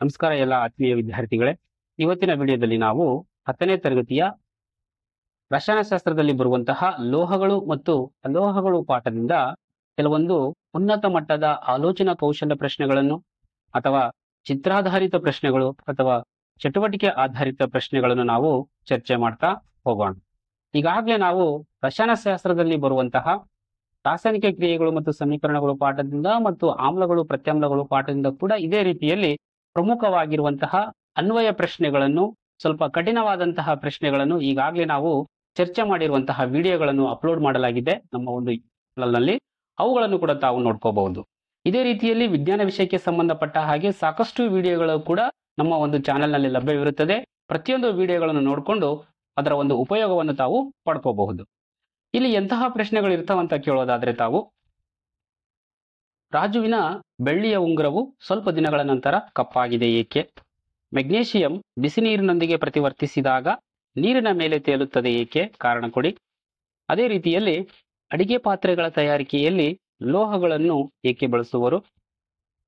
ನಮಸ್ಕಾರ ಎಲ್ಲ ಆತ್ಮೀಯ ವಿದ್ಯಾರ್ಥಿಗಳೇ. ಇವತ್ತಿನ ವಿಡಿಯೋದಲ್ಲಿ ನಾವು 10ನೇ ತರಗತಿಯ ರಸಾಯನಶಾಸ್ತ್ರದಲ್ಲಿ ಬರುವಂತಹ ಲೋಹಗಳು ಮತ್ತು ಅಲೋಹಗಳು ಪಾಠದಿಂದ ಕೆಲವೊಂದು ಉನ್ನತ ಮಟ್ಟದ ಆಲೋಚನಾ ಕೌಶಲ್ಯ ಪ್ರಶ್ನೆಗಳನ್ನು ಅಥವಾ ಚಿತ್ರಾಧಾರಿತ ಪ್ರಶ್ನೆಗಳು ಅಥವಾ ಚಟುವಟಿಕೆ ಆಧಾರಿತ ಪ್ರಶ್ನೆಗಳನ್ನು ನಾವು ಚರ್ಚೆ ಮಾಡ್ತಾ ಹೋಗೋಣ. ಈಗಾಗಲೇ ನಾವು ರಸಾಯನಶಾಸ್ತ್ರದಲ್ಲಿ ಬರುವಂತಹ ರಾಸಾಯನಿಕ ಕ್ರಿಯೆಗಳು ಮತ್ತು ಸಮೀಕರಣಗಳು ಪಾಠದಿಂದ ಮತ್ತು ಆಮ್ಲಗಳು ಪ್ರತ್ಯಾಮ್ಲಗಳು ಪಾಠದಿಂದ ಕೂಡ ಇದೇ ರೀತಿಯಲ್ಲಿ ಪ್ರಮುಖವಾಗಿರುವಂತಹ ಅನ್ವಯ ಪ್ರಶ್ನೆಗಳನ್ನು, ಸ್ವಲ್ಪ ಕಠಿಣವಾದಂತಹ ಪ್ರಶ್ನೆಗಳನ್ನು ಈಗಾಗಲೇ ನಾವು ಚರ್ಚೆ ಮಾಡಿರುವಂತಹ ವಿಡಿಯೋಗಳನ್ನು ಅಪ್ಲೋಡ್ ಮಾಡಲಾಗಿದೆ ನಮ್ಮ ಒಂದು ಚಾನಲ್ನಲ್ಲಿ. ಅವುಗಳನ್ನು ಕೂಡ ತಾವು ನೋಡ್ಕೋಬಹುದು. ಇದೇ ರೀತಿಯಲ್ಲಿ ವಿಜ್ಞಾನ ವಿಷಯಕ್ಕೆ ಸಂಬಂಧಪಟ್ಟ ಹಾಗೆ ಸಾಕಷ್ಟು ವಿಡಿಯೋಗಳು ಕೂಡ ನಮ್ಮ ಒಂದು ಚಾನೆಲ್ನಲ್ಲಿ ಲಭ್ಯವಿರುತ್ತದೆ. ಪ್ರತಿಯೊಂದು ವಿಡಿಯೋಗಳನ್ನು ನೋಡಿಕೊಂಡು ಅದರ ಒಂದು ಉಪಯೋಗವನ್ನು ತಾವು ಪಡ್ಕೋಬಹುದು. ಇಲ್ಲಿ ಎಂತಹ ಪ್ರಶ್ನೆಗಳು ಇರ್ತಾವಂತ ಕೇಳೋದಾದ್ರೆ, ತಾವು ರಾಜುವಿನ ಬೆಳ್ಳಿಯ ಉಂಗುರವು ಸ್ವಲ್ಪ ದಿನಗಳ ನಂತರ ಕಪ್ಪಾಗಿದೆ ಏಕೆ? ಮೆಗ್ನೀಷಿಯಂ ಬಿಸಿ ನೀರಿನೊಂದಿಗೆ ಪ್ರತಿವರ್ತಿಸಿದಾಗ ನೀರಿನ ಮೇಲೆ ತೇಲುತ್ತದೆ ಏಕೆ? ಕಾರಣ ಕೊಡಿ. ಅದೇ ರೀತಿಯಲ್ಲಿ ಅಡಿಗೆ ಪಾತ್ರೆಗಳ ತಯಾರಿಕೆಯಲ್ಲಿ ಲೋಹಗಳನ್ನು ಏಕೆ ಬಳಸುವರು?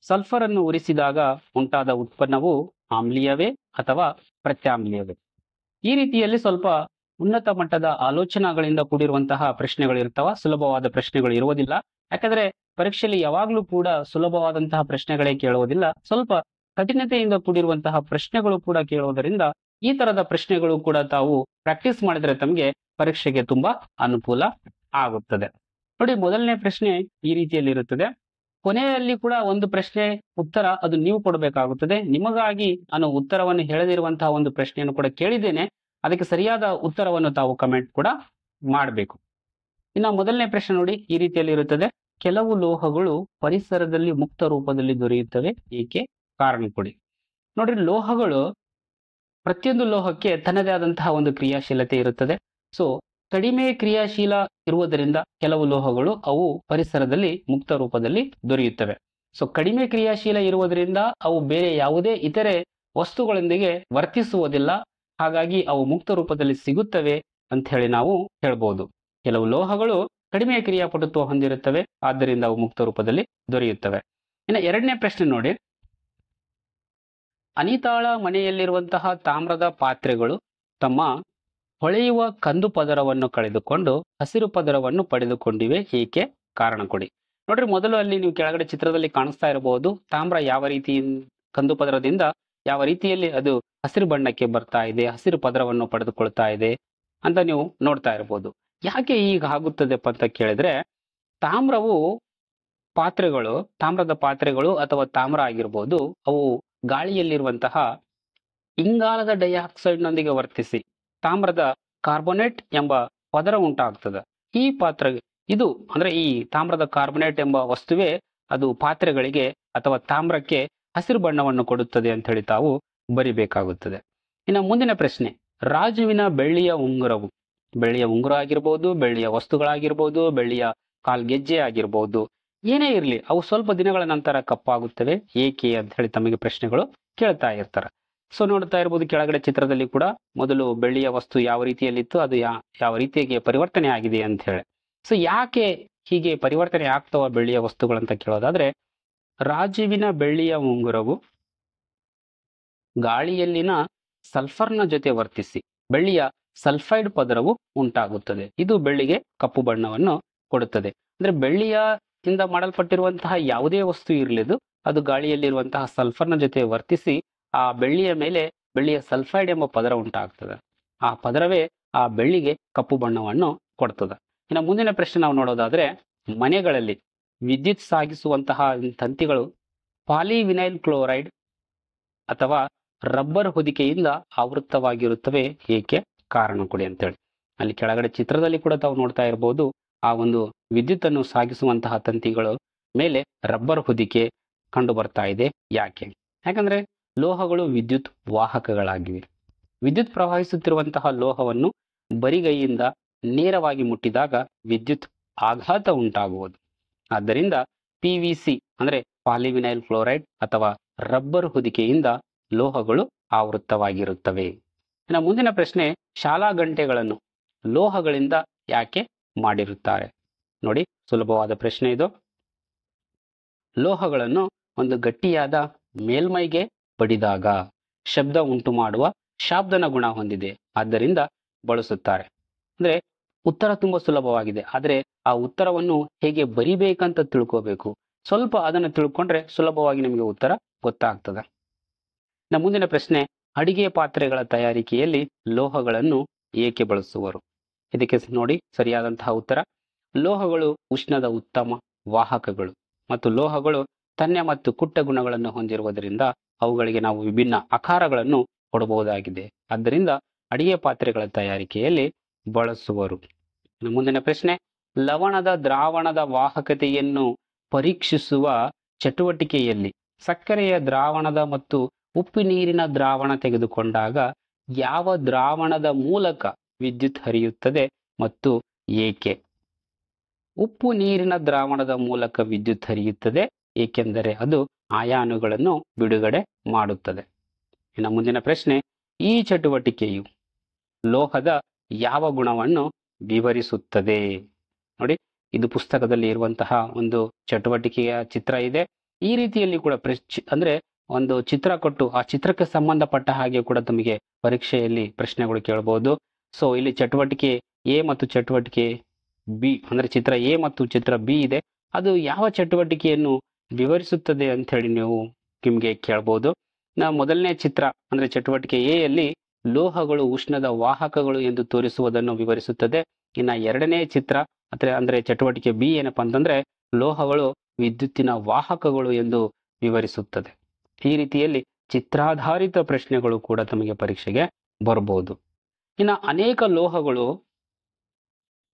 ಸಲ್ಫರ್ ಅನ್ನು ಉರಿಸಿದಾಗ ಉಂಟಾದ ಉತ್ಪನ್ನವು ಆಮ್ಲೀಯವೇ ಅಥವಾ ಪ್ರತ್ಯಾಮ್ಲೀಯವೇ? ಈ ರೀತಿಯಲ್ಲಿ ಸ್ವಲ್ಪ ಉನ್ನತ ಮಟ್ಟದ ಆಲೋಚನೆಗಳಿಂದ ಕೂಡಿರುವಂತಹ ಪ್ರಶ್ನೆಗಳು ಇರ್ತಾವ. ಸುಲಭವಾದ ಪ್ರಶ್ನೆಗಳು ಇರುವುದಿಲ್ಲ. ಯಾಕಂದ್ರೆ ಪರೀಕ್ಷೆಯಲ್ಲಿ ಯಾವಾಗಲೂ ಕೂಡ ಸುಲಭವಾದಂತಹ ಪ್ರಶ್ನೆಗಳೇ ಕೇಳುವುದಿಲ್ಲ. ಸ್ವಲ್ಪ ಕಠಿಣತೆಯಿಂದ ಕೂಡಿರುವಂತಹ ಪ್ರಶ್ನೆಗಳು ಕೂಡ ಕೇಳುವುದರಿಂದ ಈ ತರದ ಪ್ರಶ್ನೆಗಳು ಕೂಡ ತಾವು ಪ್ರಾಕ್ಟೀಸ್ ಮಾಡಿದ್ರೆ ತಮಗೆ ಪರೀಕ್ಷೆಗೆ ತುಂಬಾ ಅನುಕೂಲ ಆಗುತ್ತದೆ. ನೋಡಿ, ಮೊದಲನೇ ಪ್ರಶ್ನೆ ಈ ರೀತಿಯಲ್ಲಿ ಇರುತ್ತದೆ. ಕೊನೆಯಲ್ಲಿ ಕೂಡ ಒಂದು ಪ್ರಶ್ನೆ ಉತ್ತರ ಅದು ನೀವು ಕೊಡಬೇಕಾಗುತ್ತದೆ. ನಿಮಗಾಗಿ ನಾನು ಉತ್ತರವನ್ನು ಹೇಳದಿರುವಂತಹ ಒಂದು ಪ್ರಶ್ನೆಯನ್ನು ಕೂಡ ಕೇಳಿದ್ದೇನೆ. ಅದಕ್ಕೆ ಸರಿಯಾದ ಉತ್ತರವನ್ನು ತಾವು ಕಮೆಂಟ್ ಕೂಡ ಮಾಡಬೇಕು. ಇನ್ನು ಮೊದಲನೇ ಪ್ರಶ್ನೆ ನೋಡಿ, ಈ ರೀತಿಯಲ್ಲಿ ಇರುತ್ತದೆ. ಕೆಲವು ಲೋಹಗಳು ಪರಿಸರದಲ್ಲಿ ಮುಕ್ತ ರೂಪದಲ್ಲಿ ದೊರೆಯುತ್ತವೆ ಏಕೆ? ಕಾರಣ ಕೊಡಿ. ನೋಡ್ರಿ, ಲೋಹಗಳು ಪ್ರತಿಯೊಂದು ಲೋಹಕ್ಕೆ ತನ್ನದೇ ಆದಂತಹ ಒಂದು ಕ್ರಿಯಾಶೀಲತೆ ಇರುತ್ತದೆ. ಸೊ ಕಡಿಮೆ ಕ್ರಿಯಾಶೀಲ ಇರುವುದರಿಂದ ಕೆಲವು ಲೋಹಗಳು ಅವು ಪರಿಸರದಲ್ಲಿ ಮುಕ್ತ ರೂಪದಲ್ಲಿ ದೊರೆಯುತ್ತವೆ. ಸೊ ಕಡಿಮೆ ಕ್ರಿಯಾಶೀಲ ಇರುವುದರಿಂದ ಅವು ಬೇರೆ ಯಾವುದೇ ಇತರೆ ವಸ್ತುಗಳೊಂದಿಗೆ ವರ್ತಿಸುವುದಿಲ್ಲ. ಹಾಗಾಗಿ ಅವು ಮುಕ್ತ ರೂಪದಲ್ಲಿ ಸಿಗುತ್ತವೆ ಅಂತ ಹೇಳಿ ನಾವು ಹೇಳ್ಬೋದು. ಕೆಲವು ಲೋಹಗಳು ಕಡಿಮೆ ಕ್ರಿಯಾಪಟುತ್ವ ಹೊಂದಿರುತ್ತವೆ, ಆದ್ದರಿಂದ ಅವು ಮುಕ್ತ ರೂಪದಲ್ಲಿ ದೊರೆಯುತ್ತವೆ. ಇನ್ನು ಎರಡನೇ ಪ್ರಶ್ನೆ ನೋಡಿ. ಅನಿತಾಳ ಮನೆಯಲ್ಲಿರುವಂತಹ ತಾಮ್ರದ ಪಾತ್ರೆಗಳು ತಮ್ಮ ಹೊಳೆಯುವ ಕಂದು ಪದರವನ್ನು ಕಳೆದುಕೊಂಡು ಹಸಿರು ಪದರವನ್ನು ಪಡೆದುಕೊಂಡಿವೆ ಏಕೆ? ಕಾರಣ ಕೊಡಿ. ನೋಡ್ರಿ, ಮೊದಲು ಅಲ್ಲಿ ನೀವು ಕೆಳಗಡೆ ಚಿತ್ರದಲ್ಲಿ ಕಾಣಿಸ್ತಾ ಇರಬಹುದು. ತಾಮ್ರ ಯಾವ ರೀತಿ ಕಂದು ಪದರದಿಂದ ಯಾವ ರೀತಿಯಲ್ಲಿ ಅದು ಹಸಿರು ಬಣ್ಣಕ್ಕೆ ಬರ್ತಾ ಇದೆ, ಹಸಿರು ಪದರವನ್ನು ಪಡೆದುಕೊಳ್ತಾ ಇದೆ ಅಂತ ನೀವು ನೋಡ್ತಾ ಇರಬಹುದು. ಯಾಕೆ ಈಗ ಆಗುತ್ತದೆಪ್ಪ ಅಂತ ಕೇಳಿದ್ರೆ, ತಾಮ್ರದ ಪಾತ್ರೆಗಳು ಅಥವಾ ತಾಮ್ರ ಆಗಿರ್ಬೋದು, ಅವು ಗಾಳಿಯಲ್ಲಿರುವಂತಹ ಇಂಗಾಲದ ಡೈಆಕ್ಸೈಡ್ ನೊಂದಿಗೆ ವರ್ತಿಸಿ ತಾಮ್ರದ ಕಾರ್ಬೋನೇಟ್ ಎಂಬ ಪದರ ಉಂಟಾಗ್ತದೆ. ಈ ತಾಮ್ರದ ಕಾರ್ಬೋನೇಟ್ ಎಂಬ ವಸ್ತುವೇ ಅದು ಪಾತ್ರೆಗಳಿಗೆ ಅಥವಾ ತಾಮ್ರಕ್ಕೆ ಹಸಿರು ಬಣ್ಣವನ್ನು ಕೊಡುತ್ತದೆ ಅಂತ ಹೇಳಿ ತಾವು ಬರಿಬೇಕಾಗುತ್ತದೆ. ಇನ್ನು ಮುಂದಿನ ಪ್ರಶ್ನೆ, ರಾಜುವಿನ ಬೆಳ್ಳಿಯ ಉಂಗುರ ಆಗಿರ್ಬೋದು, ಬೆಳ್ಳಿಯ ವಸ್ತುಗಳಾಗಿರ್ಬೋದು, ಬೆಳ್ಳಿಯ ಕಾಲ್ಗೆಜ್ಜೆ ಆಗಿರ್ಬೋದು, ಏನೇ ಇರಲಿ ಅವು ಸ್ವಲ್ಪ ದಿನಗಳ ನಂತರ ಕಪ್ಪಾಗುತ್ತವೆ ಏಕೆ ಅಂತ ಹೇಳಿ ತಮಗೆ ಪ್ರಶ್ನೆಗಳು ಕೇಳ್ತಾ ಇರ್ತಾರೆ. ಸೊ ನೋಡ್ತಾ ಇರ್ಬೋದು ಕೆಳಗಡೆ ಚಿತ್ರದಲ್ಲಿ ಕೂಡ ಮೊದಲು ಬೆಳ್ಳಿಯ ವಸ್ತು ಯಾವ ರೀತಿಯಲ್ಲಿತ್ತು, ಅದು ಯಾವ ರೀತಿಯಾಗಿ ಪರಿವರ್ತನೆ ಆಗಿದೆ ಅಂತ ಹೇಳಿ. ಸೊ ಯಾಕೆ ಹೀಗೆ ಪರಿವರ್ತನೆ ಆಗ್ತಾವ ಬೆಳ್ಳಿಯ ವಸ್ತುಗಳಂತ ಕೇಳೋದಾದ್ರೆ, ರಾಜುವಿನ ಬೆಳ್ಳಿಯ ಉಂಗುರವು ಗಾಳಿಯಲ್ಲಿನ ಸಲ್ಫರ್ನ ಜೊತೆ ವರ್ತಿಸಿ ಬೆಳ್ಳಿಯ ಸಲ್ಫೈಡ್ ಪದರವು ಉಂಟಾಗುತ್ತದೆ. ಇದು ಬೆಳ್ಳಿಗೆ ಕಪ್ಪು ಬಣ್ಣವನ್ನು ಕೊಡುತ್ತದೆ. ಅಂದ್ರೆ ಬೆಳ್ಳಿಯಿಂದ ಮಾಡಲ್ಪಟ್ಟಿರುವಂತಹ ಯಾವುದೇ ವಸ್ತು ಇರಲಿದು, ಅದು ಗಾಳಿಯಲ್ಲಿರುವಂತಹ ಸಲ್ಫರ್ನ ಜೊತೆ ವರ್ತಿಸಿ ಆ ಬೆಳ್ಳಿಯ ಮೇಲೆ ಬೆಳ್ಳಿಯ ಸಲ್ಫೈಡ್ ಎಂಬ ಪದರ ಉಂಟಾಗ್ತದೆ. ಆ ಪದರವೇ ಆ ಬೆಳ್ಳಿಗೆ ಕಪ್ಪು ಬಣ್ಣವನ್ನು ಕೊಡ್ತದೆ. ಇನ್ನು ಮುಂದಿನ ಪ್ರಶ್ನೆ ನಾವು ನೋಡೋದಾದ್ರೆ, ಮನೆಗಳಲ್ಲಿ ವಿದ್ಯುತ್ ಸಾಗಿಸುವಂತಹ ತಂತಿಗಳು ಪಾಲಿವಿನೈಲ್ ಕ್ಲೋರೈಡ್ ಅಥವಾ ರಬ್ಬರ್ ಹೊದಿಕೆಯಿಂದ ಆವೃತವಾಗಿರುತ್ತವೆ ಏಕೆ? ಕಾರಣ ಕೊಡಿ ಅಂತೇಳಿ. ಅಲ್ಲಿ ಕೆಳಗಡೆ ಚಿತ್ರದಲ್ಲಿ ಕೂಡ ತಾವು ನೋಡ್ತಾ ಇರಬಹುದು. ಆ ಒಂದು ವಿದ್ಯುತ್ ಅನ್ನು ಸಾಗಿಸುವಂತಹ ತಂತಿಗಳು ಮೇಲೆ ರಬ್ಬರ್ ಹೊದಿಕೆ ಕಂಡು ಬರ್ತಾ ಇದೆ. ಯಾಕಂದ್ರೆ ಲೋಹಗಳು ವಿದ್ಯುತ್ ವಾಹಕಗಳಾಗಿವೆ. ವಿದ್ಯುತ್ ಪ್ರವಹಿಸುತ್ತಿರುವಂತಹ ಲೋಹವನ್ನು ಬರಿಗೈಯಿಂದ ನೇರವಾಗಿ ಮುಟ್ಟಿದಾಗ ವಿದ್ಯುತ್ ಆಘಾತ ಉಂಟಾಗುವುದು. ಆದ್ದರಿಂದ PVC ಅಂದ್ರೆ ಪಾಲಿವಿನೈಲ್ ಕ್ಲೋರೈಡ್ ಅಥವಾ ರಬ್ಬರ್ ಹೊದಿಕೆಯಿಂದ ಲೋಹಗಳು ಆವೃತವಾಗಿರುತ್ತವೆ. ಇನ್ನು ಮುಂದಿನ ಪ್ರಶ್ನೆ, ಶಾಲಾ ಗಂಟೆಗಳನ್ನು ಲೋಹಗಳಿಂದ ಯಾಕೆ ಮಾಡಿರುತ್ತಾರೆ? ನೋಡಿ, ಸುಲಭವಾದ ಪ್ರಶ್ನೆ ಇದು. ಲೋಹಗಳನ್ನು ಒಂದು ಗಟ್ಟಿಯಾದ ಮೇಲ್ಮೈಗೆ ಬಡಿದಾಗ ಶಬ್ದ ಉಂಟು ಮಾಡುವ ಶಾಬ್ದನ ಗುಣ ಹೊಂದಿದೆ, ಆದ್ದರಿಂದ ಬಳಸುತ್ತಾರೆ. ಅಂದ್ರೆ ಉತ್ತರ ತುಂಬಾ ಸುಲಭವಾಗಿದೆ, ಆದರೆ ಆ ಉತ್ತರವನ್ನು ಹೇಗೆ ಬರಿಬೇಕಂತ ತಿಳ್ಕೋಬೇಕು. ಸ್ವಲ್ಪ ಅದನ್ನು ತಿಳ್ಕೊಂಡ್ರೆ ಸುಲಭವಾಗಿ ನಿಮಗೆ ಉತ್ತರ ಗೊತ್ತಾಗ್ತದೆ. ಮುಂದಿನ ಪ್ರಶ್ನೆ, ಅಡಿಗೆ ಪಾತ್ರೆಗಳ ತಯಾರಿಕೆಯಲ್ಲಿ ಲೋಹಗಳನ್ನು ಏಕೆ ಬಳಸುವರು? ಇದಕ್ಕೆ ನೋಡಿ ಸರಿಯಾದಂತಹ ಉತ್ತರ, ಲೋಹಗಳು ಉಷ್ಣದ ಉತ್ತಮ ವಾಹಕಗಳು ಮತ್ತು ಲೋಹಗಳು ತನ್ಯ ಮತ್ತು ಕುಟ್ಟ ಗುಣಗಳನ್ನು ಹೊಂದಿರುವುದರಿಂದ ಅವುಗಳಿಗೆ ನಾವು ವಿಭಿನ್ನ ಆಕಾರಗಳನ್ನು ಕೊಡಬಹುದಾಗಿದೆ. ಆದ್ದರಿಂದ ಅಡಿಗೆ ಪಾತ್ರೆಗಳ ತಯಾರಿಕೆಯಲ್ಲಿ ಬಳಸುವರು. ಮುಂದಿನ ಪ್ರಶ್ನೆ, ಲವಣದ ದ್ರಾವಣದ ವಾಹಕತೆಯನ್ನು ಪರೀಕ್ಷಿಸುವ ಚಟುವಟಿಕೆಯಲ್ಲಿ ಸಕ್ಕರೆಯ ದ್ರಾವಣದ ಮತ್ತು ಉಪ್ಪು ನೀರಿನ ದ್ರಾವಣ ತೆಗೆದುಕೊಂಡಾಗ ಯಾವ ದ್ರಾವಣದ ಮೂಲಕ ವಿದ್ಯುತ್ ಹರಿಯುತ್ತದೆ ಮತ್ತು ಏಕೆ? ಉಪ್ಪು ನೀರಿನ ದ್ರಾವಣದ ಮೂಲಕ ವಿದ್ಯುತ್ ಹರಿಯುತ್ತದೆ, ಏಕೆಂದರೆ ಅದು ಅಯಾನುಗಳನ್ನು ಬಿಡುಗಡೆ ಮಾಡುತ್ತದೆ. ಇನ್ನು ಮುಂದಿನ ಪ್ರಶ್ನೆ, ಈ ಚಟುವಟಿಕೆಯು ಲೋಹದ ಯಾವ ಗುಣವನ್ನು ವಿವರಿಸುತ್ತದೆ? ನೋಡಿ, ಇದು ಪುಸ್ತಕದಲ್ಲಿ ಇರುವಂತಹ ಒಂದು ಚಟುವಟಿಕೆಯ ಚಿತ್ರ ಇದೆ. ಈ ರೀತಿಯಲ್ಲಿ ಕೂಡ ಅಂದ್ರೆ ಒಂದು ಚಿತ್ರ ಕೊಟ್ಟು ಆ ಚಿತ್ರಕ್ಕೆ ಸಂಬಂಧಪಟ್ಟ ಹಾಗೆ ಕೂಡ ತಮಗೆ ಪರೀಕ್ಷೆಯಲ್ಲಿ ಪ್ರಶ್ನೆಗಳು ಕೇಳಬಹುದು. ಸೊ ಇಲ್ಲಿ ಚಟುವಟಿಕೆ ಎ ಮತ್ತು ಚಟುವಟಿಕೆ ಬಿ, ಅಂದ್ರೆ ಚಿತ್ರ ಎ ಮತ್ತು ಚಿತ್ರ ಬಿ ಇದೆ, ಅದು ಯಾವ ಚಟುವಟಿಕೆಯನ್ನು ವಿವರಿಸುತ್ತದೆ ಅಂತ ಹೇಳಿ ನೀವು ನಿಮಗೆ ಕೇಳಬಹುದು. ಮೊದಲನೇ ಚಿತ್ರ ಅಂದ್ರೆ ಚಟುವಟಿಕೆ ಎ ಯಲ್ಲಿ ಲೋಹಗಳು ಉಷ್ಣದ ವಾಹಕಗಳು ಎಂದು ತೋರಿಸುವುದನ್ನು ವಿವರಿಸುತ್ತದೆ. ಇನ್ನು ಎರಡನೇ ಚಿತ್ರ ಅಂದ್ರೆ ಚಟುವಟಿಕೆ ಬಿ ಏನಪ್ಪಾ ಅಂತಂದ್ರೆ ಲೋಹಗಳು ವಿದ್ಯುತ್ತಿನ ವಾಹಕಗಳು ಎಂದು ವಿವರಿಸುತ್ತದೆ. ಈ ರೀತಿಯಲ್ಲಿ ಚಿತ್ರಾಧಾರಿತ ಪ್ರಶ್ನೆಗಳು ಕೂಡ ತಮಗೆ ಪರೀಕ್ಷೆಗೆ ಬರಬಹುದು. ಇನ್ನು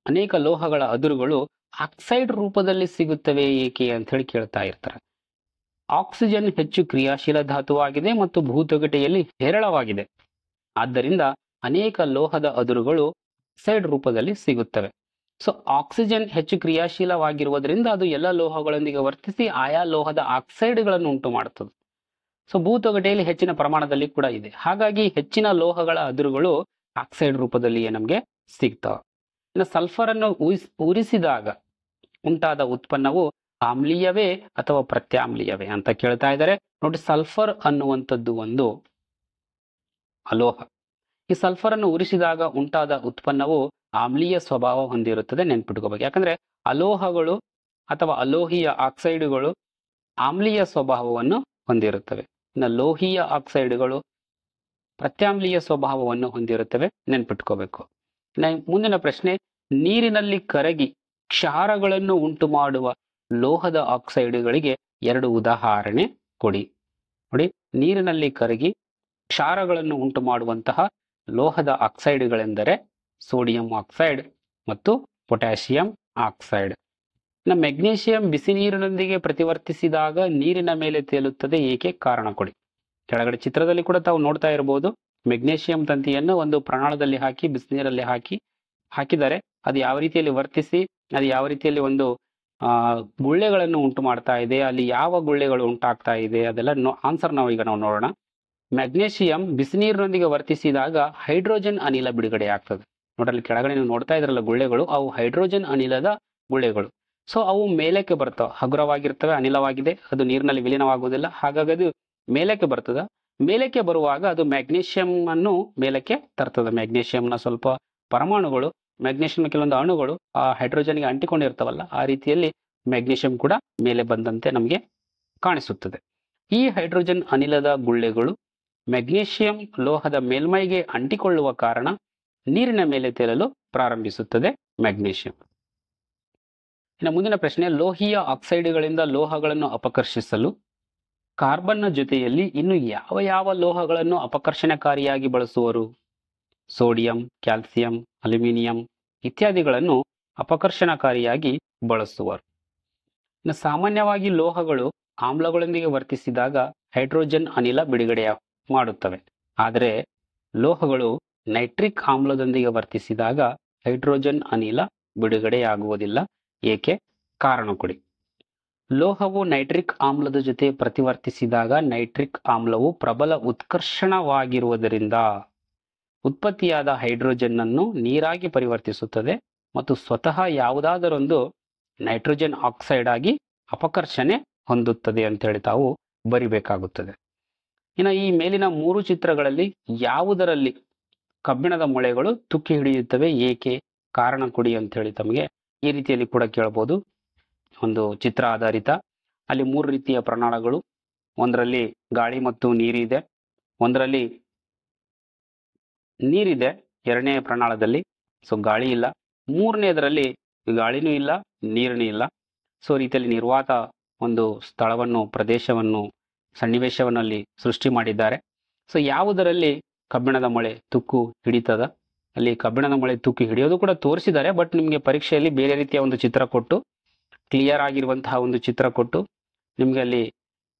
ಅನೇಕ ಲೋಹಗಳ ಅದುರುಗಳು ಆಕ್ಸೈಡ್ ರೂಪದಲ್ಲಿ ಸಿಗುತ್ತವೆ ಏಕೆ ಅಂತ ಹೇಳಿ ಕೇಳ್ತಾ ಇರ್ತಾರೆ. ಆಕ್ಸಿಜನ್ ಹೆಚ್ಚು ಕ್ರಿಯಾಶೀಲ ಧಾತುವಾಗಿದೆ ಮತ್ತು ಭೂತೊಗಟೆಯಲ್ಲಿ ಹೇರಳವಾಗಿದೆ. ಆದ್ದರಿಂದ ಅನೇಕ ಲೋಹದ ಅದುರುಗಳು ಆಕ್ಸೈಡ್ ರೂಪದಲ್ಲಿ ಸಿಗುತ್ತವೆ. ಸೊ ಆಕ್ಸಿಜನ್ ಹೆಚ್ಚು ಕ್ರಿಯಾಶೀಲವಾಗಿರುವುದರಿಂದ ಅದು ಎಲ್ಲ ಲೋಹಗಳೊಂದಿಗೆ ವರ್ತಿಸಿ ಆಯಾ ಲೋಹದ ಆಕ್ಸೈಡ್ಗಳನ್ನು ಉಂಟು ಮಾಡುತ್ತದೆ. ಸೊ ಭೂತೊಗಟೆಯಲ್ಲಿ ಹೆಚ್ಚಿನ ಪ್ರಮಾಣದಲ್ಲಿ ಕೂಡ ಇದೆ. ಹಾಗಾಗಿ ಹೆಚ್ಚಿನ ಲೋಹಗಳ ಅದುರುಗಳು ಆಕ್ಸೈಡ್ ರೂಪದಲ್ಲಿಯೇ ನಮಗೆ ಸಿಗ್ತವೆ. ಇನ್ನು ಸಲ್ಫರ್ ಅನ್ನು ಉರಿಸಿದಾಗ ಉಂಟಾದ ಉತ್ಪನ್ನವು ಆಮ್ಲೀಯವೇ ಅಥವಾ ಪ್ರತ್ಯಾಮ್ಲೀಯವೇ ಅಂತ ಕೇಳ್ತಾ ಇದ್ದಾರೆ. ನೋಡಿ, ಸಲ್ಫರ್ ಅನ್ನುವಂಥದ್ದು ಒಂದು ಅಲೋಹ. ಈ ಸಲ್ಫರ್ ಅನ್ನು ಉರಿಸಿದಾಗ ಉಂಟಾದ ಉತ್ಪನ್ನವು ಆಮ್ಲೀಯ ಸ್ವಭಾವ ಹೊಂದಿರುತ್ತದೆ, ನೆನ್ಪಿಟ್ಕೋಬೇಕು. ಯಾಕಂದ್ರೆ ಅಲೋಹಗಳು ಅಥವಾ ಅಲೋಹೀಯ ಆಕ್ಸೈಡುಗಳು ಆಮ್ಲೀಯ ಸ್ವಭಾವವನ್ನು ಹೊಂದಿರುತ್ತವೆ. ಇನ್ನು ಲೋಹೀಯ ಆಕ್ಸೈಡುಗಳು ಪ್ರತ್ಯಾಮ್ಲೀಯ ಸ್ವಭಾವವನ್ನು ಹೊಂದಿರುತ್ತವೆ, ನೆನ್ಪಿಟ್ಕೋಬೇಕು. ಮುಂದಿನ ಪ್ರಶ್ನೆ, ನೀರಿನಲ್ಲಿ ಕರಗಿ ಕ್ಷಾರಗಳನ್ನು ಉಂಟು ಮಾಡುವ ಲೋಹದ ಆಕ್ಸೈಡುಗಳಿಗೆ ಎರಡು ಉದಾಹರಣೆ ಕೊಡಿ. ನೋಡಿ, ನೀರಿನಲ್ಲಿ ಕರಗಿ ಕ್ಷಾರಗಳನ್ನು ಉಂಟು ಮಾಡುವಂತಹ ಲೋಹದ ಆಕ್ಸೈಡ್ಗಳೆಂದರೆ ಸೋಡಿಯಂ ಆಕ್ಸೈಡ್ ಮತ್ತು ಪೊಟ್ಯಾಷಿಯಂ ಆಕ್ಸೈಡ್. ಇನ್ನು ಮೆಗ್ನೀಷಿಯಂ ಬಿಸಿ ನೀರಿನೊಂದಿಗೆ ಪ್ರತಿವರ್ತಿಸಿದಾಗ ನೀರಿನ ಮೇಲೆ ತೇಲುತ್ತದೆ, ಏಕೆ? ಕಾರಣ ಕೊಡಿ. ಕೆಳಗಡೆ ಚಿತ್ರದಲ್ಲಿ ಕೂಡ ತಾವು ನೋಡ್ತಾ ಇರಬಹುದು. ಮೆಗ್ನೀಷಿಯಂ ತಂತಿಯನ್ನು ಒಂದು ಪ್ರಾಣದಲ್ಲಿ ಹಾಕಿ ಬಿಸಿನೀರಲ್ಲಿ ಹಾಕಿದರೆ ಅದು ಯಾವ ರೀತಿಯಲ್ಲಿ ವರ್ತಿಸಿ ಅದು ಯಾವ ರೀತಿಯಲ್ಲಿ ಒಂದು ಗುಳ್ಳೆಗಳನ್ನು ಉಂಟು ಮಾಡ್ತಾ ಇದೆ, ಅಲ್ಲಿ ಯಾವ ಗುಳ್ಳೆಗಳು ಉಂಟಾಗ್ತಾ ಇದೆ, ಅದೆಲ್ಲ ಆನ್ಸರ್ ನಾವು ನೋಡೋಣ. ಮೆಗ್ನೀಷಿಯಂ ಬಿಸಿನೀರಿನೊಂದಿಗೆ ವರ್ತಿಸಿದಾಗ ಹೈಡ್ರೋಜನ್ ಅನಿಲ ಬಿಡುಗಡೆ ಆಗ್ತದೆ. ನೋಡಲ್ಲಿ ಕೆಳಗಡೆ ನೀವು ನೋಡ್ತಾ ಇದ್ರಲ್ಲ ಗುಳ್ಳೆಗಳು, ಅವು ಹೈಡ್ರೋಜನ್ ಅನಿಲದ ಗುಳ್ಳೆಗಳು. ಸೊ ಅವು ಮೇಲಕ್ಕೆ ಬರ್ತವೆ, ಹಗುರವಾಗಿರ್ತವೆ, ಅನಿಲವಾಗಿದೆ, ಅದು ನೀರಿನಲ್ಲಿ ವಿಲೀನವಾಗುವುದಿಲ್ಲ. ಹಾಗಾಗಿ ಅದು ಮೇಲಕ್ಕೆ ಬರ್ತದೆ. ಮೇಲಕ್ಕೆ ಬರುವಾಗ ಅದು ಮ್ಯಾಗ್ನೀಷಿಯಂ ಅನ್ನು ಮೇಲಕ್ಕೆ ತರ್ತದೆ. ಮ್ಯಾಗ್ನೀಷಿಯಂನ ಸ್ವಲ್ಪ ಪರಮಾಣುಗಳು, ಮ್ಯಾಗ್ನೀಷಿಯಂ ಕೆಲವೊಂದು ಅಣುಗಳು ಆ ಹೈಡ್ರೋಜನ್ಗೆ ಅಂಟಿಕೊಂಡಿರ್ತಾವಲ್ಲ, ಆ ರೀತಿಯಲ್ಲಿ ಮ್ಯಾಗ್ನೀಷಿಯಂ ಕೂಡ ಮೇಲೆ ಬಂದಂತೆ ನಮಗೆ ಕಾಣಿಸುತ್ತದೆ. ಈ ಹೈಡ್ರೋಜನ್ ಅನಿಲದ ಗುಳ್ಳೆಗಳು ಮೆಗ್ನೀಷಿಯಂ ಲೋಹದ ಮೇಲ್ಮೈಗೆ ಅಂಟಿಕೊಳ್ಳುವ ಕಾರಣ ನೀರಿನ ಮೇಲೆ ತೇಲಲು ಪ್ರಾರಂಭಿಸುತ್ತದೆ ಮೆಗ್ನೀಷಿಯಂ. ಇನ್ನು ಮುಂದಿನ ಪ್ರಶ್ನೆ, ಲೋಹೀಯ ಆಕ್ಸೈಡ್ಗಳಿಂದ ಲೋಹಗಳನ್ನು ಅಪಕರ್ಷಿಸಲು ಕಾರ್ಬನ್ನ ಜೊತೆಯಲ್ಲಿ ಇನ್ನು ಯಾವ ಯಾವ ಲೋಹಗಳನ್ನು ಅಪಕರ್ಷಣಕಾರಿಯಾಗಿ ಬಳಸುವರು? ಸೋಡಿಯಂ, ಕ್ಯಾಲ್ಸಿಯಂ, ಅಲ್ಯೂಮಿನಿಯಂ ಇತ್ಯಾದಿಗಳನ್ನು ಅಪಕರ್ಷಣಕಾರಿಯಾಗಿ ಬಳಸುವರು. ಇನ್ನು ಸಾಮಾನ್ಯವಾಗಿ ಲೋಹಗಳು ಆಮ್ಲಗಳೊಂದಿಗೆ ವರ್ತಿಸಿದಾಗ ಹೈಡ್ರೋಜನ್ ಅನಿಲ ಬಿಡುಗಡೆ ಮಾಡುತ್ತವೆ. ಆದರೆ ಲೋಹಗಳು ನೈಟ್ರಿಕ್ ಆಮ್ಲದೊಂದಿಗೆ ವರ್ತಿಸಿದಾಗ ಹೈಡ್ರೋಜನ್ ಅನಿಲ ಬಿಡುಗಡೆಯಾಗುವುದಿಲ್ಲ, ಏಕೆ? ಕಾರಣ ಕೊಡಿ. ಲೋಹವು ನೈಟ್ರಿಕ್ ಆಮ್ಲದ ಜೊತೆ ಪ್ರತಿವರ್ತಿಸಿದಾಗ ನೈಟ್ರಿಕ್ ಆಮ್ಲವು ಪ್ರಬಲ ಉತ್ಕರ್ಷಣವಾಗಿರುವುದರಿಂದ ಉತ್ಪತ್ತಿಯಾದ ಹೈಡ್ರೋಜನ್ ಅನ್ನು ನೀರಾಗಿ ಪರಿವರ್ತಿಸುತ್ತದೆ ಮತ್ತು ಸ್ವತಃ ಯಾವುದಾದರೊಂದು ನೈಟ್ರೋಜನ್ ಆಕ್ಸೈಡ್ ಆಗಿ ಅಪಕರ್ಷಣೆ ಹೊಂದುತ್ತದೆ ಅಂತ ಹೇಳಿ ತಾವು ಬರಿಬೇಕಾಗುತ್ತದೆ. ಇನ್ನು ಈ ಮೇಲಿನ 3 ಚಿತ್ರಗಳಲ್ಲಿ ಯಾವುದರಲ್ಲಿ ಕಬ್ಬಿಣದ ಮೊಳೆಗಳು ತುಕ್ಕು ಹಿಡಿಯುತ್ತವೆ, ಏಕೆ? ಕಾರಣ ಕೊಡಿ ಅಂತ ಹೇಳಿ ತಮಗೆ ಈ ರೀತಿಯಲ್ಲಿ ಕೂಡ ಕೇಳಬಹುದು. ಒಂದು ಚಿತ್ರ ಆಧಾರಿತ ಅಲ್ಲಿ 3 ರೀತಿಯ ಪ್ರಮಾಣಗಳು, ಒಂದರಲ್ಲಿ ಗಾಳಿ ಮತ್ತು ನೀರಿದೆ, ಒಂದರಲ್ಲಿ ನೀರಿದೆ ಎರಡನೇ ಪ್ರಣಾಳದಲ್ಲಿ, ಸೊ ಗಾಳಿ ಇಲ್ಲ. ಮೂರನೇದರಲ್ಲಿ ಗಾಳಿನೂ ಇಲ್ಲ, ನೀರಿನೂ ಇಲ್ಲ. ಸೊ ರೀತಿಯಲ್ಲಿ ನಿರ್ವಾತ ಒಂದು ಸ್ಥಳವನ್ನು, ಪ್ರದೇಶವನ್ನು, ಸನ್ನಿವೇಶವನ್ನಲ್ಲಿ ಸೃಷ್ಟಿ ಮಾಡಿದ್ದಾರೆ. ಸೊ ಯಾವುದರಲ್ಲಿ ಕಬ್ಬಿಣದ ಮೊಳೆ ತುಕ್ಕು ಹಿಡಿತದ, ಅಲ್ಲಿ ಕಬ್ಬಿಣದ ಮೊಳೆ ತುಕ್ಕು ಹಿಡಿಯೋದು ಕೂಡ ತೋರಿಸಿದ್ದಾರೆ. ಬಟ್ ನಿಮಗೆ ಪರೀಕ್ಷೆಯಲ್ಲಿ ಬೇರೆ ರೀತಿಯ ಒಂದು ಚಿತ್ರ ಕೊಟ್ಟು, ಕ್ಲಿಯರ್ ಆಗಿರುವಂತಹ ಒಂದು ಚಿತ್ರ ಕೊಟ್ಟು ನಿಮಗೆ ಅಲ್ಲಿ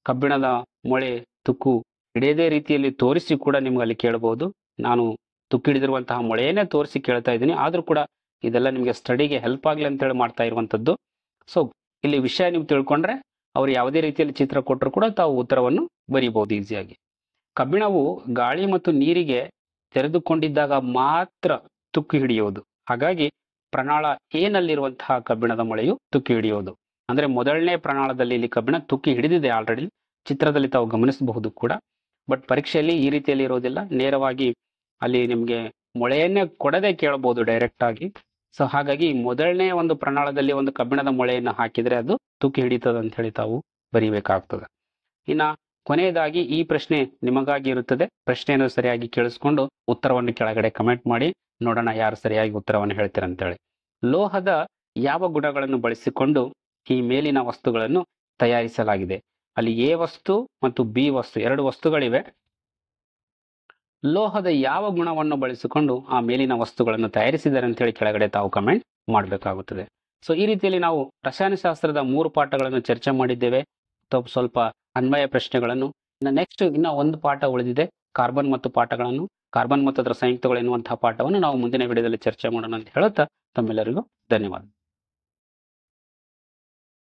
ಕಬ್ಬಿಣದ ಮೊಳೆ ತುಕ್ಕು ಹಿಡಿಯದೇ ರೀತಿಯಲ್ಲಿ ತೋರಿಸಿ ಕೂಡ ನಿಮ್ಗೆ ಅಲ್ಲಿ ಕೇಳಬಹುದು. ನಾನು ತುಕ್ಕು ಹಿಡಿದಿರುವಂತಹ ಮೊಳೆಯನ್ನೇ ತೋರಿಸಿ ಕೇಳ್ತಾ ಇದ್ದೀನಿ, ಆದರೂ ಕೂಡ ಇದೆಲ್ಲ ನಿಮಗೆ ಸ್ಟಡಿಗೆ ಹೆಲ್ಪ್ ಆಗಲಿ ಅಂತೇಳಿ ಮಾಡ್ತಾ ಇರುವಂಥದ್ದು. ಸೊ ಇಲ್ಲಿ ವಿಷಯ ನೀವು ತಿಳ್ಕೊಂಡ್ರೆ ಅವ್ರು ಯಾವುದೇ ರೀತಿಯಲ್ಲಿ ಚಿತ್ರ ಕೊಟ್ಟರು ಕೂಡ ತಾವು ಉತ್ತರವನ್ನು ಬರೀಬಹುದು ಈಸಿಯಾಗಿ. ಕಬ್ಬಿಣವು ಗಾಳಿ ಮತ್ತು ನೀರಿಗೆ ತೆರೆದುಕೊಂಡಿದ್ದಾಗ ಮಾತ್ರ ತುಕ್ಕು ಹಿಡಿಯುವುದು. ಹಾಗಾಗಿ ಪ್ರಣಾಳ ಏನಲ್ಲಿರುವಂತಹ ಕಬ್ಬಿಣದ ಮೊಳೆಯು ತುಕ್ಕು ಹಿಡಿಯೋದು. ಅಂದ್ರೆ ಮೊದಲನೇ ಪ್ರಣಾಳದಲ್ಲಿ ಇಲ್ಲಿ ಕಬ್ಬಿಣ ತುಕ್ಕು ಹಿಡಿದಿದೆ ಆಲ್ರೆಡಿ, ಚಿತ್ರದಲ್ಲಿ ತಾವು ಗಮನಿಸಬಹುದು ಕೂಡ. ಬಟ್ ಪರೀಕ್ಷೆಯಲ್ಲಿ ಈ ರೀತಿಯಲ್ಲಿ ಇರೋದಿಲ್ಲ, ನೇರವಾಗಿ ಅಲ್ಲಿ ನಿಮಗೆ ಮೊಳೆಯನ್ನೇ ಕೊಡದೆ ಕೇಳಬಹುದು ಡೈರೆಕ್ಟ್ ಆಗಿ. ಸೊ ಹಾಗಾಗಿ ಮೊದಲನೇ ಒಂದು ಪ್ರಣಾಳದಲ್ಲಿ ಒಂದು ಕಬ್ಬಿಣದ ಮೊಳೆಯನ್ನು ಹಾಕಿದ್ರೆ ಅದು ತುಕ್ಕು ಹಿಡಿತದ ಅಂತ ಹೇಳಿ ತಾವು ಬರೀಬೇಕಾಗ್ತದೆ. ಇನ್ನ ಕೊನೆಯದಾಗಿ ಈ ಪ್ರಶ್ನೆ ನಿಮಗಾಗಿ ಇರುತ್ತದೆ. ಪ್ರಶ್ನೆಯನ್ನು ಸರಿಯಾಗಿ ಕೇಳಿಸ್ಕೊಂಡು ಉತ್ತರವನ್ನು ಕೆಳಗಡೆ ಕಮೆಂಟ್ ಮಾಡಿ, ನೋಡೋಣ ಯಾರು ಸರಿಯಾಗಿ ಉತ್ತರವನ್ನು ಹೇಳ್ತೀರಂತೇಳಿ. ಲೋಹದ ಯಾವ ಗುಣಗಳನ್ನು ಬಳಸಿಕೊಂಡು ಈ ಮೇಲಿನ ವಸ್ತುಗಳನ್ನು ತಯಾರಿಸಲಾಗಿದೆ? ಅಲ್ಲಿ ಎ ವಸ್ತು ಮತ್ತು ಬಿ ವಸ್ತು, 2 ವಸ್ತುಗಳಿವೆ. ಲೋಹದ ಯಾವ ಗುಣವನ್ನು ಬಳಸಿಕೊಂಡು ಆ ಮೇಲಿನ ವಸ್ತುಗಳನ್ನು ತಯಾರಿಸಿದ್ದಾರೆ ಅಂತ ಹೇಳಿ ಕೆಳಗಡೆ ತಾವು ಕಮೆಂಟ್ ಮಾಡಬೇಕಾಗುತ್ತದೆ. ಸೊ ಈ ರೀತಿಯಲ್ಲಿ ನಾವು ರಸಾಯನಶಾಸ್ತ್ರದ 3 ಪಾಠಗಳನ್ನು ಚರ್ಚೆ ಮಾಡಿದ್ದೇವೆ. ಸ್ವಲ್ಪ ಅನ್ವಯ ಪ್ರಶ್ನೆಗಳನ್ನು. ನೆಕ್ಸ್ಟ್ ಇನ್ನ ಒಂದು ಪಾಠ ಉಳಿದಿದೆ, ಕಾರ್ಬನ್ ಮತ್ತು ಪಾಠಗಳನ್ನು, ಕಾರ್ಬನ್ ಮತ್ತು ಅದರ ಸಂಯುಕ್ತಗಳು ಎನ್ನುವಂತಹ ಪಾಠವನ್ನು ನಾವು ಮುಂದಿನ ವಿಡಿಯೋದಲ್ಲಿ ಚರ್ಚೆ ಮಾಡೋಣ ಅಂತ ಹೇಳುತ್ತಾ ತಮ್ಮೆಲ್ಲರಿಗೂ ಧನ್ಯವಾದ.